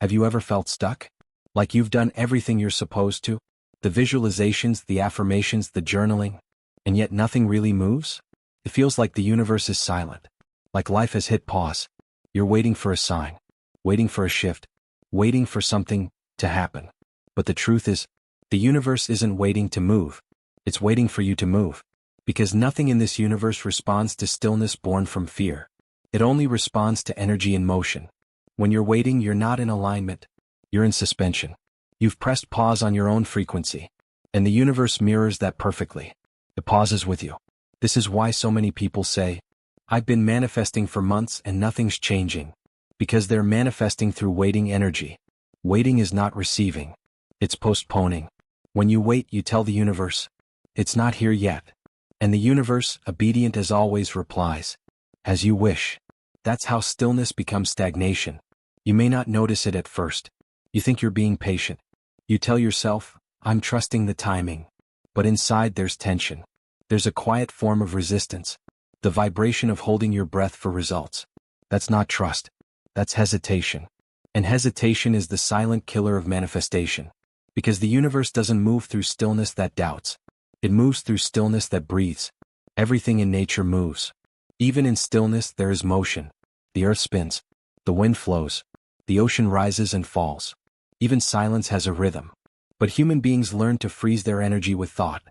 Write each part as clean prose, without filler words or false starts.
Have you ever felt stuck? Like you've done everything you're supposed to? The visualizations, the affirmations, the journaling, and yet nothing really moves? It feels like the universe is silent, like life has hit pause. You're waiting for a sign, waiting for a shift, waiting for something to happen. But the truth is, the universe isn't waiting to move. It's waiting for you to move. Because nothing in this universe responds to stillness born from fear. It only responds to energy in motion. When you're waiting, you're not in alignment. You're in suspension. You've pressed pause on your own frequency. And the universe mirrors that perfectly. It pauses with you. This is why so many people say, I've been manifesting for months and nothing's changing. Because they're manifesting through waiting energy. Waiting is not receiving. It's postponing. When you wait, you tell the universe, it's not here yet. And the universe, obedient as always, replies, as you wish. That's how stillness becomes stagnation. You may not notice it at first. You think you're being patient. You tell yourself, I'm trusting the timing. But inside there's tension. There's a quiet form of resistance. The vibration of holding your breath for results. That's not trust. That's hesitation. And hesitation is the silent killer of manifestation. Because the universe doesn't move through stillness that doubts. It moves through stillness that breathes. Everything in nature moves. Even in stillness there is motion. The earth spins. The wind flows. The ocean rises and falls. Even silence has a rhythm. But human beings learn to freeze their energy with thought.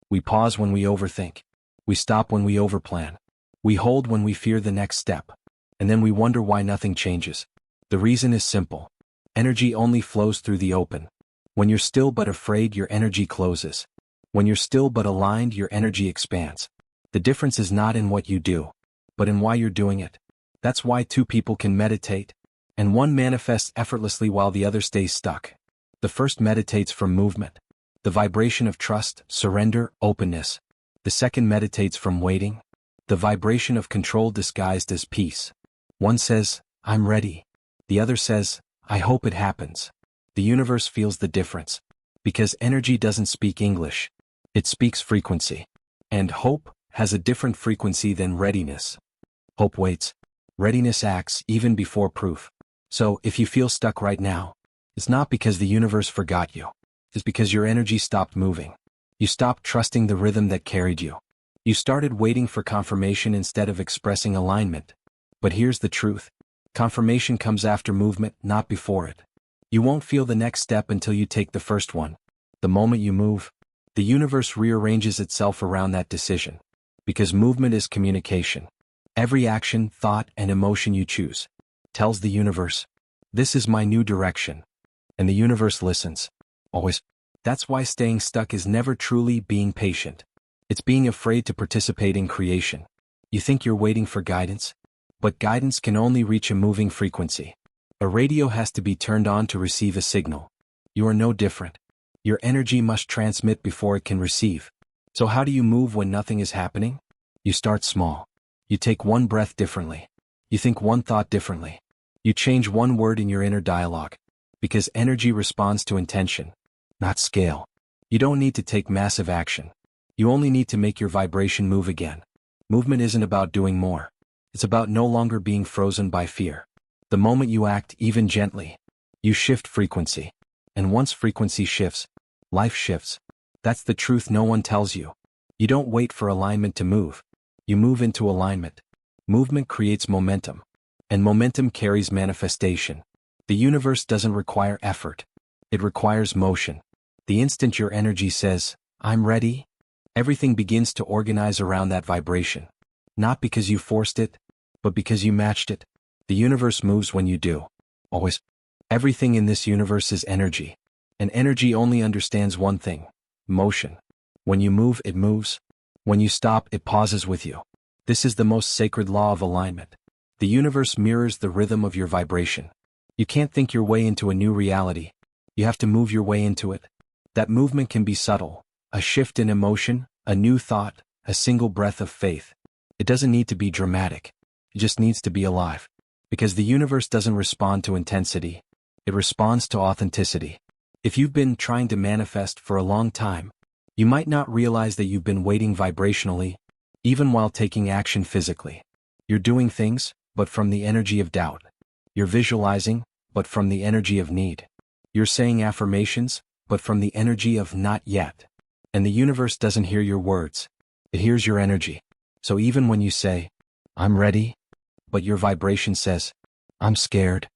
We pause when we overthink. We stop when we overplan. We hold when we fear the next step. And then we wonder why nothing changes. The reason is simple. Energy only flows through the open. When you're still but afraid, your energy closes. When you're still but aligned, your energy expands. The difference is not in what you do, but in why you're doing it. That's why two people can meditate, and one manifests effortlessly while the other stays stuck. The first meditates from movement, the vibration of trust, surrender, openness. The second meditates from waiting, the vibration of control disguised as peace. One says, I'm ready. The other says, I hope it happens. The universe feels the difference. Because energy doesn't speak English. It speaks frequency. And hope has a different frequency than readiness. Hope waits. Readiness acts even before proof. So, if you feel stuck right now, it's not because the universe forgot you. It's because your energy stopped moving. You stopped trusting the rhythm that carried you. You started waiting for confirmation instead of expressing alignment. But here's the truth. Confirmation comes after movement, not before it. You won't feel the next step until you take the first one. The moment you move, the universe rearranges itself around that decision. Because movement is communication. Every action, thought, and emotion you choose tells the universe, this is my new direction. And the universe listens. Always. That's why staying stuck is never truly being patient. It's being afraid to participate in creation. You think you're waiting for guidance? But guidance can only reach a moving frequency. A radio has to be turned on to receive a signal. You are no different. Your energy must transmit before it can receive. So how do you move when nothing is happening? You start small. You take one breath differently. You think one thought differently. You change one word in your inner dialogue. Because energy responds to intention, not scale. You don't need to take massive action. You only need to make your vibration move again. Movement isn't about doing more. It's about no longer being frozen by fear. The moment you act, even gently, you shift frequency. And once frequency shifts, life shifts. That's the truth no one tells you. You don't wait for alignment to move. You move into alignment. Movement creates momentum. And momentum carries manifestation. The universe doesn't require effort. It requires motion. The instant your energy says, I'm ready, everything begins to organize around that vibration. Not because you forced it, but because you matched it. The universe moves when you do. Always. Everything in this universe is energy. And energy only understands one thing: motion. When you move, it moves. When you stop, it pauses with you. This is the most sacred law of alignment. The universe mirrors the rhythm of your vibration. You can't think your way into a new reality. You have to move your way into it. That movement can be subtle. A shift in emotion, a new thought, a single breath of faith. It doesn't need to be dramatic. It just needs to be alive. Because the universe doesn't respond to intensity. It responds to authenticity. If you've been trying to manifest for a long time, you might not realize that you've been waiting vibrationally, even while taking action physically. You're doing things, but from the energy of doubt. You're visualizing, but from the energy of need. You're saying affirmations, but from the energy of not yet. And the universe doesn't hear your words. It hears your energy. So even when you say, I'm ready, but your vibration says, I'm scared,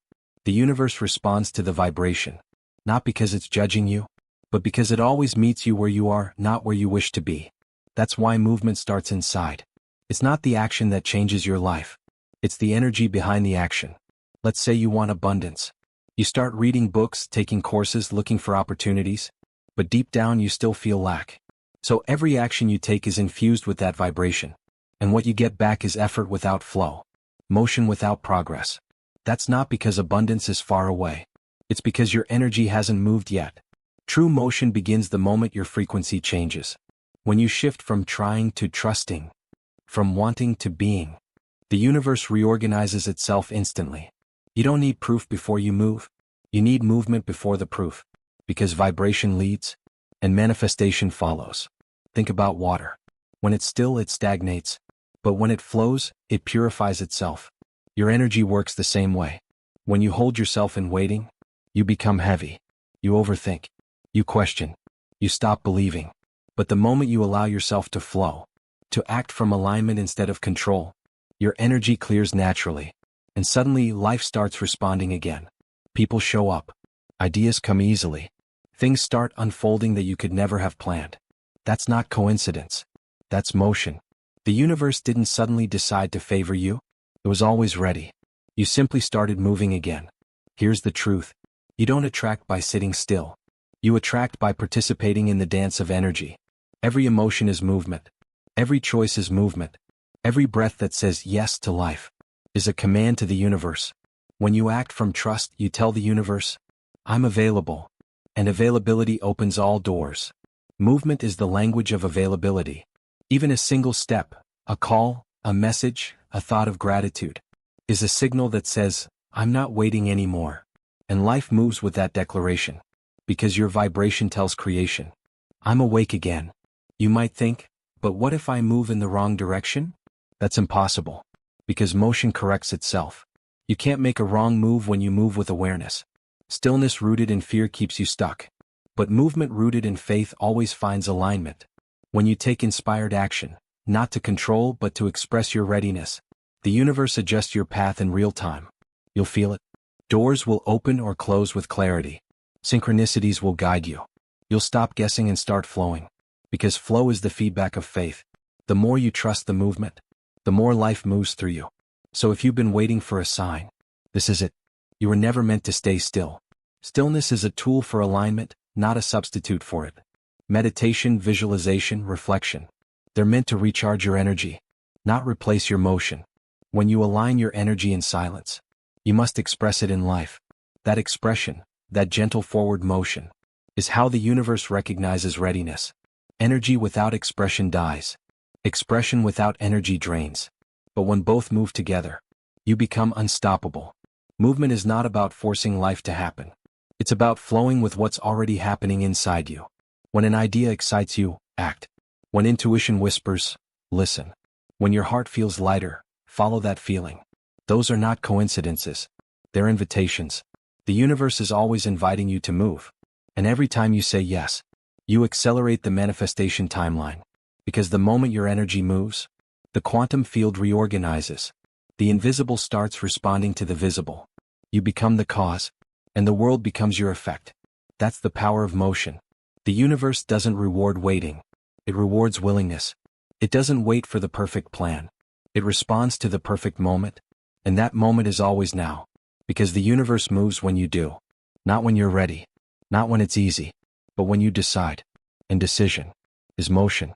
the universe responds to the vibration, not because it's judging you, but because it always meets you where you are, not where you wish to be. That's why movement starts inside. It's not the action that changes your life. It's the energy behind the action. Let's say you want abundance. You start reading books, taking courses, looking for opportunities, but deep down you still feel lack. So every action you take is infused with that vibration. And what you get back is effort without flow, motion without progress. That's not because abundance is far away. It's because your energy hasn't moved yet. True motion begins the moment your frequency changes. When you shift from trying to trusting, from wanting to being, the universe reorganizes itself instantly. You don't need proof before you move. You need movement before the proof. Because vibration leads, and manifestation follows. Think about water. When it's still, it stagnates. But when it flows, it purifies itself. Your energy works the same way. When you hold yourself in waiting, you become heavy. You overthink. You question. You stop believing. But the moment you allow yourself to flow, to act from alignment instead of control, your energy clears naturally. And suddenly life starts responding again. People show up. Ideas come easily. Things start unfolding that you could never have planned. That's not coincidence. That's motion. The universe didn't suddenly decide to favor you. It was always ready. You simply started moving again. Here's the truth. You don't attract by sitting still. You attract by participating in the dance of energy. Every emotion is movement. Every choice is movement. Every breath that says yes to life is a command to the universe. When you act from trust, you tell the universe, I'm available. And availability opens all doors. Movement is the language of availability. Even a single step, a call, a message, a thought of gratitude, is a signal that says, I'm not waiting anymore. And life moves with that declaration. Because your vibration tells creation, I'm awake again. You might think, but what if I move in the wrong direction? That's impossible. Because motion corrects itself. You can't make a wrong move when you move with awareness. Stillness rooted in fear keeps you stuck. But movement rooted in faith always finds alignment. When you take inspired action, not to control but to express your readiness, the universe adjusts your path in real time. You'll feel it. Doors will open or close with clarity. Synchronicities will guide you. You'll stop guessing and start flowing. Because flow is the feedback of faith. The more you trust the movement, the more life moves through you. So if you've been waiting for a sign, this is it. You were never meant to stay still. Stillness is a tool for alignment, not a substitute for it. Meditation, visualization, reflection. They're meant to recharge your energy, not replace your motion. When you align your energy in silence, you must express it in life. That expression, that gentle forward motion, is how the universe recognizes readiness. Energy without expression dies. Expression without energy drains. But when both move together, you become unstoppable. Movement is not about forcing life to happen. It's about flowing with what's already happening inside you. When an idea excites you, act. When intuition whispers, listen. When your heart feels lighter, follow that feeling. Those are not coincidences. They're invitations. The universe is always inviting you to move. And every time you say yes, you accelerate the manifestation timeline. Because the moment your energy moves, the quantum field reorganizes. The invisible starts responding to the visible. You become the cause, and the world becomes your effect. That's the power of motion. The universe doesn't reward waiting. It rewards willingness. It doesn't wait for the perfect plan. It responds to the perfect moment, and that moment is always now. Because the universe moves when you do. Not when you're ready. Not when it's easy. But when you decide. And decision is motion.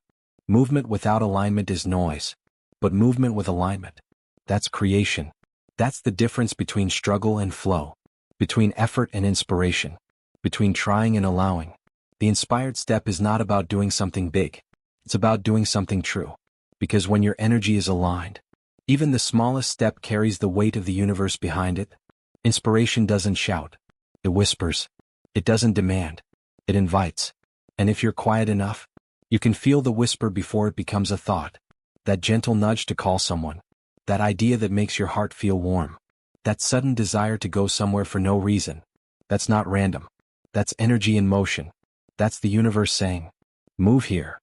Movement without alignment is noise. But movement with alignment, that's creation. That's the difference between struggle and flow. Between effort and inspiration. Between trying and allowing. The inspired step is not about doing something big. It's about doing something true. Because when your energy is aligned, even the smallest step carries the weight of the universe behind it. Inspiration doesn't shout. It whispers. It doesn't demand. It invites. And if you're quiet enough, you can feel the whisper before it becomes a thought. That gentle nudge to call someone. That idea that makes your heart feel warm. That sudden desire to go somewhere for no reason. That's not random. That's energy in motion. That's the universe saying, move here.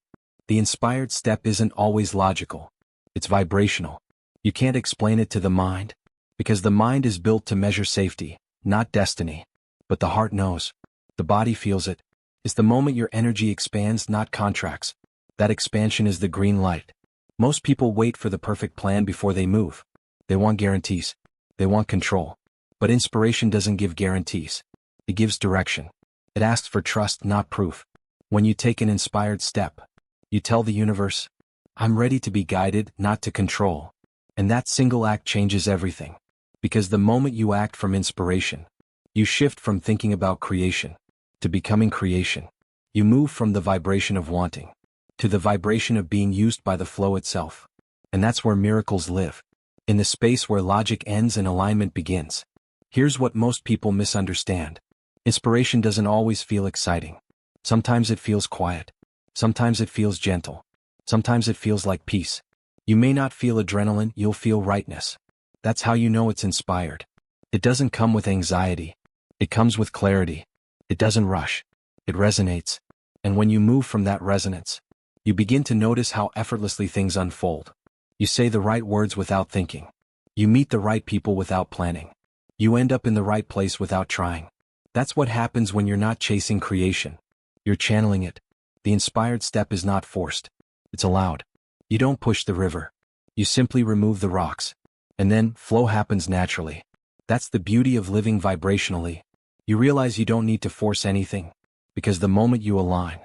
The inspired step isn't always logical. It's vibrational. You can't explain it to the mind, because the mind is built to measure safety, not destiny. But the heart knows. The body feels it. It's the moment your energy expands, not contracts. That expansion is the green light. Most people wait for the perfect plan before they move. They want guarantees. They want control. But inspiration doesn't give guarantees. It gives direction. It asks for trust, not proof. When you take an inspired step, you tell the universe, I'm ready to be guided, not to control. And that single act changes everything. Because the moment you act from inspiration, you shift from thinking about creation to becoming creation. You move from the vibration of wanting to the vibration of being used by the flow itself. And that's where miracles live. In the space where logic ends and alignment begins. Here's what most people misunderstand. Inspiration doesn't always feel exciting. Sometimes it feels quiet. Sometimes it feels gentle. Sometimes it feels like peace. You may not feel adrenaline, you'll feel rightness. That's how you know it's inspired. It doesn't come with anxiety. It comes with clarity. It doesn't rush. It resonates. And when you move from that resonance, you begin to notice how effortlessly things unfold. You say the right words without thinking. You meet the right people without planning. You end up in the right place without trying. That's what happens when you're not chasing creation. You're channeling it. The inspired step is not forced. It's allowed. You don't push the river. You simply remove the rocks. And then, flow happens naturally. That's the beauty of living vibrationally. You realize you don't need to force anything. Because the moment you align,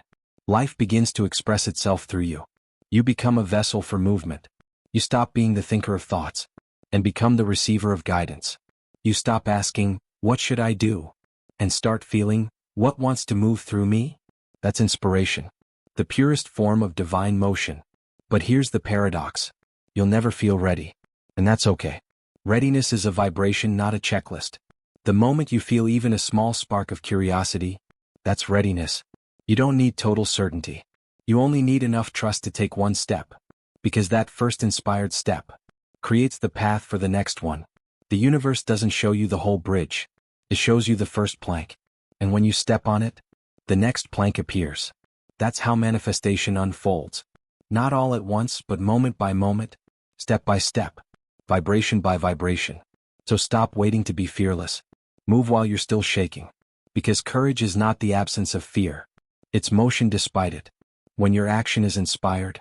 life begins to express itself through you. You become a vessel for movement. You stop being the thinker of thoughts and become the receiver of guidance. You stop asking, what should I do? And start feeling, what wants to move through me? That's inspiration. The purest form of divine motion. But here's the paradox. You'll never feel ready. And that's okay. Readiness is a vibration, not a checklist. The moment you feel even a small spark of curiosity, that's readiness. You don't need total certainty. You only need enough trust to take one step. Because that first inspired step creates the path for the next one. The universe doesn't show you the whole bridge. It shows you the first plank. And when you step on it, the next plank appears. That's how manifestation unfolds. Not all at once, but moment by moment, step by step, vibration by vibration. So stop waiting to be fearless. Move while you're still shaking. Because courage is not the absence of fear. It's motion despite it. When your action is inspired,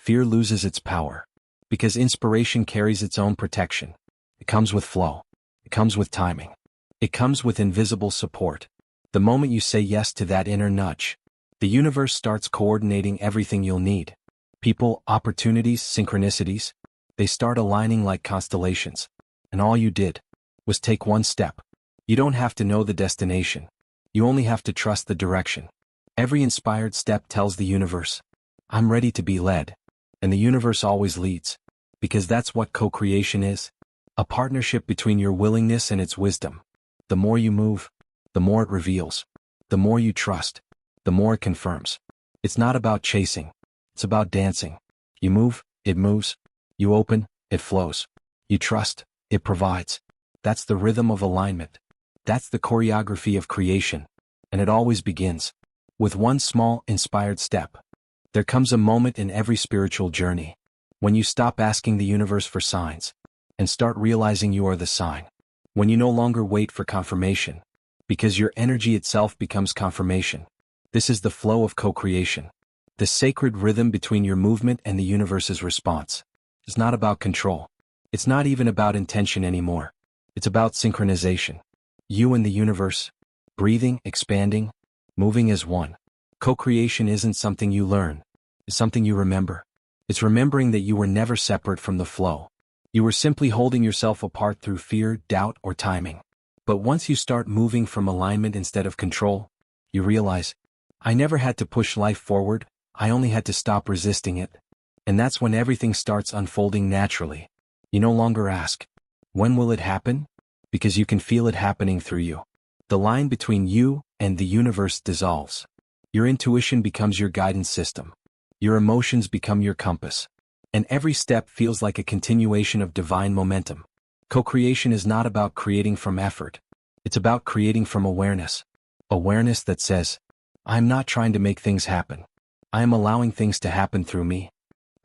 fear loses its power. Because inspiration carries its own protection. It comes with flow. It comes with timing. It comes with invisible support. The moment you say yes to that inner nudge, the universe starts coordinating everything you'll need. People, opportunities, synchronicities, they start aligning like constellations. And all you did was take one step. You don't have to know the destination. You only have to trust the direction. Every inspired step tells the universe, I'm ready to be led. And the universe always leads. Because that's what co-creation is. A partnership between your willingness and its wisdom. The more you move, the more it reveals. The more you trust, the more it confirms. It's not about chasing. It's about dancing. You move, it moves. You open, it flows. You trust, it provides. That's the rhythm of alignment. That's the choreography of creation. And it always begins with one small, inspired step. There comes a moment in every spiritual journey when you stop asking the universe for signs and start realizing you are the sign. When you no longer wait for confirmation, because your energy itself becomes confirmation. This is the flow of co-creation. The sacred rhythm between your movement and the universe's response. It's not about control. It's not even about intention anymore. It's about synchronization. You and the universe, breathing, expanding, moving as one. Co-creation isn't something you learn. It's something you remember. It's remembering that you were never separate from the flow. You were simply holding yourself apart through fear, doubt, or timing. But once you start moving from alignment instead of control, you realize, I never had to push life forward, I only had to stop resisting it. And that's when everything starts unfolding naturally. You no longer ask, when will it happen? Because you can feel it happening through you. The line between you and the universe dissolves. Your intuition becomes your guidance system. Your emotions become your compass. And every step feels like a continuation of divine momentum. Co-creation is not about creating from effort. It's about creating from awareness. Awareness that says, I'm not trying to make things happen. I am allowing things to happen through me.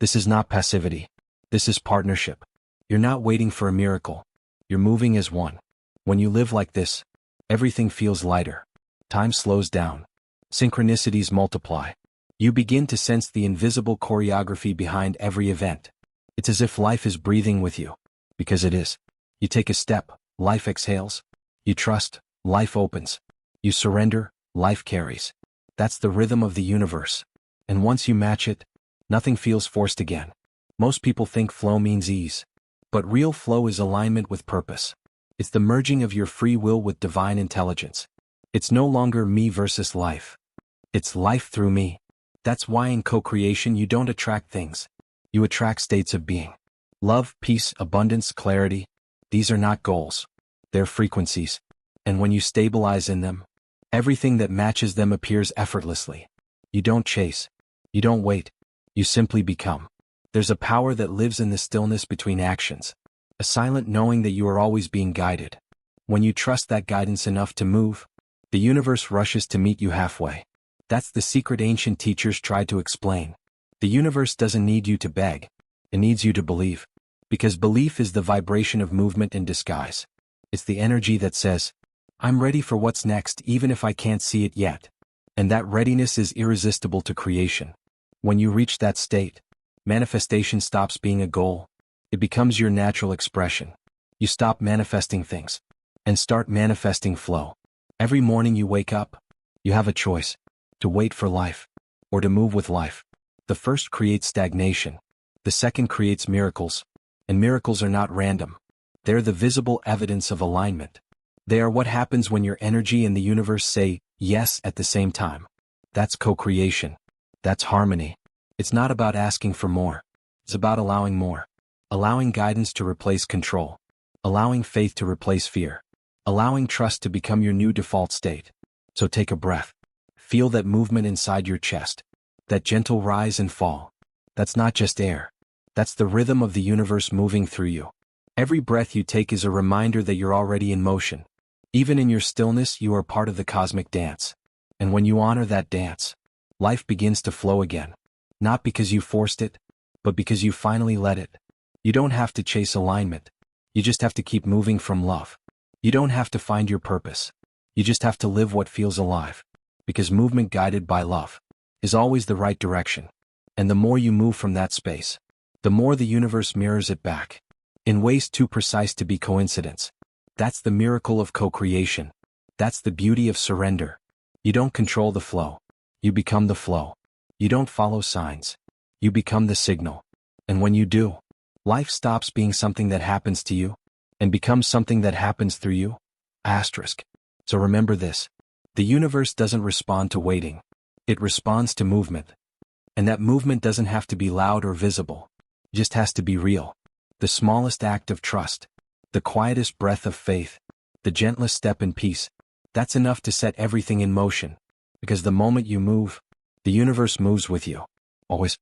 This is not passivity. This is partnership. You're not waiting for a miracle. You're moving as one. When you live like this, everything feels lighter. Time slows down. Synchronicities multiply. You begin to sense the invisible choreography behind every event. It's as if life is breathing with you. Because it is. You take a step, life exhales. You trust, life opens. You surrender, life carries. That's the rhythm of the universe. And once you match it, nothing feels forced again. Most people think flow means ease. But real flow is alignment with purpose. It's the merging of your free will with divine intelligence. It's no longer me versus life. It's life through me. That's why in co-creation you don't attract things. You attract states of being. Love, peace, abundance, clarity. These are not goals. They're frequencies. And when you stabilize in them, everything that matches them appears effortlessly. You don't chase. You don't wait. You simply become. There's a power that lives in the stillness between actions. A silent knowing that you are always being guided. When you trust that guidance enough to move, the universe rushes to meet you halfway. That's the secret ancient teachers tried to explain. The universe doesn't need you to beg. It needs you to believe. Because belief is the vibration of movement in disguise. It's the energy that says, I'm ready for what's next even if I can't see it yet. And that readiness is irresistible to creation. When you reach that state, manifestation stops being a goal. It becomes your natural expression. You stop manifesting things and start manifesting flow. Every morning you wake up, you have a choice to wait for life or to move with life. The first creates stagnation. The second creates miracles. And miracles are not random. They're the visible evidence of alignment. They are what happens when your energy and the universe say yes at the same time. That's co-creation. That's harmony. It's not about asking for more. It's about allowing more. Allowing guidance to replace control. Allowing faith to replace fear. Allowing trust to become your new default state. So take a breath. Feel that movement inside your chest. That gentle rise and fall. That's not just air. That's the rhythm of the universe moving through you. Every breath you take is a reminder that you're already in motion. Even in your stillness, you are part of the cosmic dance. And when you honor that dance, life begins to flow again. Not because you forced it, but because you finally let it. You don't have to chase alignment. You just have to keep moving from love. You don't have to find your purpose. You just have to live what feels alive. Because movement guided by love is always the right direction. And the more you move from that space, the more the universe mirrors it back. In ways too precise to be coincidence. That's the miracle of co-creation. That's the beauty of surrender. You don't control the flow. You become the flow. You don't follow signs. You become the signal. And when you do, life stops being something that happens to you and becomes something that happens through you. Asterisk. So remember this. The universe doesn't respond to waiting. It responds to movement. And that movement doesn't have to be loud or visible. It just has to be real. The smallest act of trust. The quietest breath of faith. The gentlest step in peace. That's enough to set everything in motion. Because the moment you move, the universe moves with you. Always.